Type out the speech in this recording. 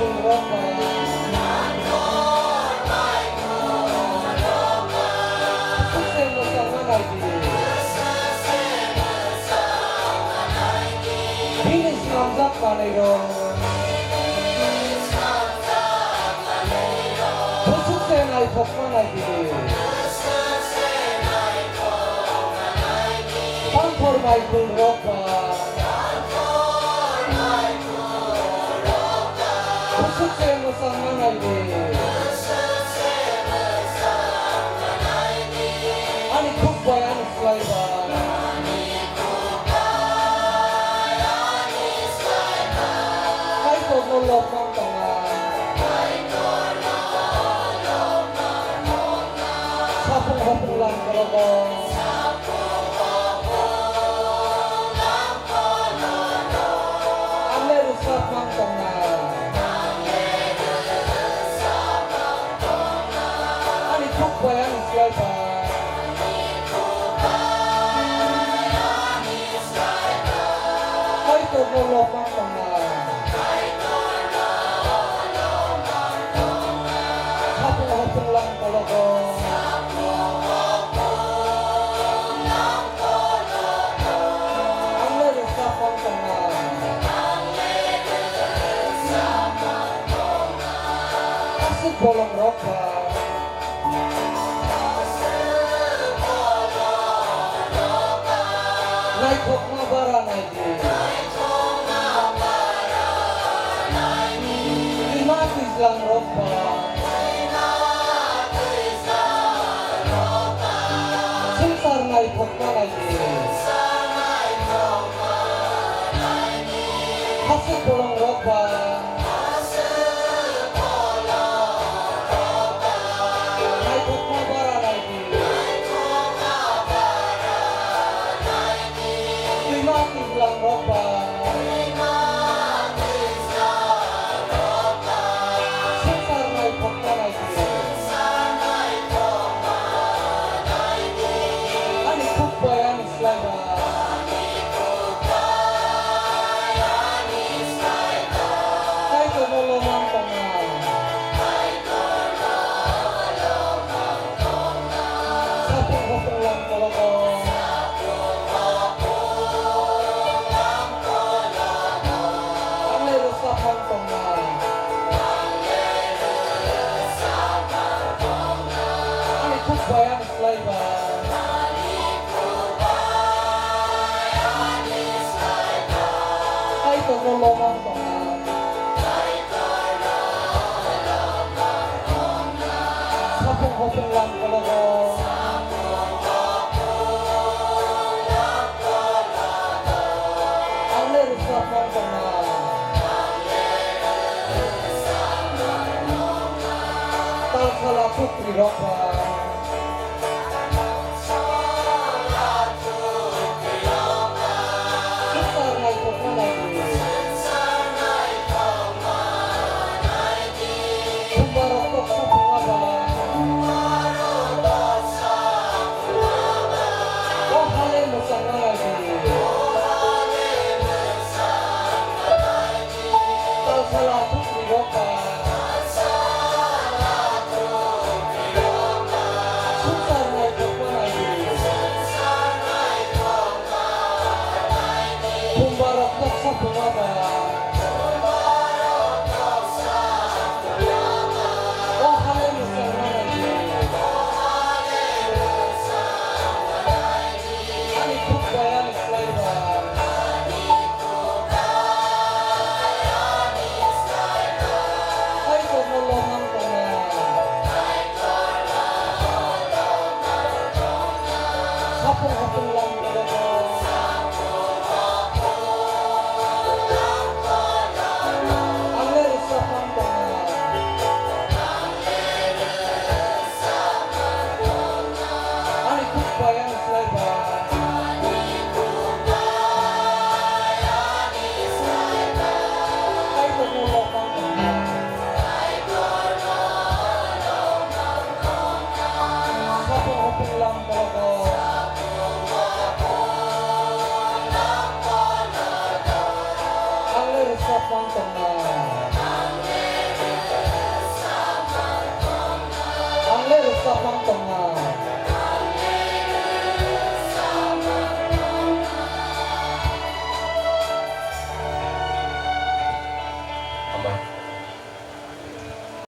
ropa. Sukses bersama lagi. Ini sinamzak kanero. Sukses naik pokma lagi. Pampor naik ropa. Sukses bersama lagi. Ani kubayan selaiban. Hai konolok ng tangan. Sapong-hapong lang kalabang. Ang lerusap ng tangan. Ani kubayan selaiban. Hai konolok ng tangan. Sapong-hapong lang kalabang. Ang lerusap ng tangan. Asik bolong ropa. Naik pokma bara lagi. Lima Islam ropa. Sensar naik pokma lagi. Asik bolong ropa. Naik pokma bara lagi. Lima Islam ropa. Sensar naik pokma lagi. Ani kubayan selaiban. Hai konolong ng tangan. Sapong-hapong lang kalabang. Ang lerusap ng tangan. Ani kubayan selaiban. Hai konolong ng tangan. Sapong-hapong lang kalabang. Ang lerusap ng tangan. Talsala putri ropa. Sensar naik pokma lagi. Kumbarokok sa pungabang. Oh hale mo sama lagi. Talsala putri ropa. Sensar naik pokma lagi. Kumbarokok sa pungabang. Oh hale mo sama lagi. Ani kubayan selaiban. Hai konolong ng tangan. Sapong-hapong lang kalabang. Ang lerusap ng tangan. Ani kubayan selaiban. Hai konolong ng tangan. Sapong-hapong lang kalabang. Ang lerusap ng tangan. ng tanga.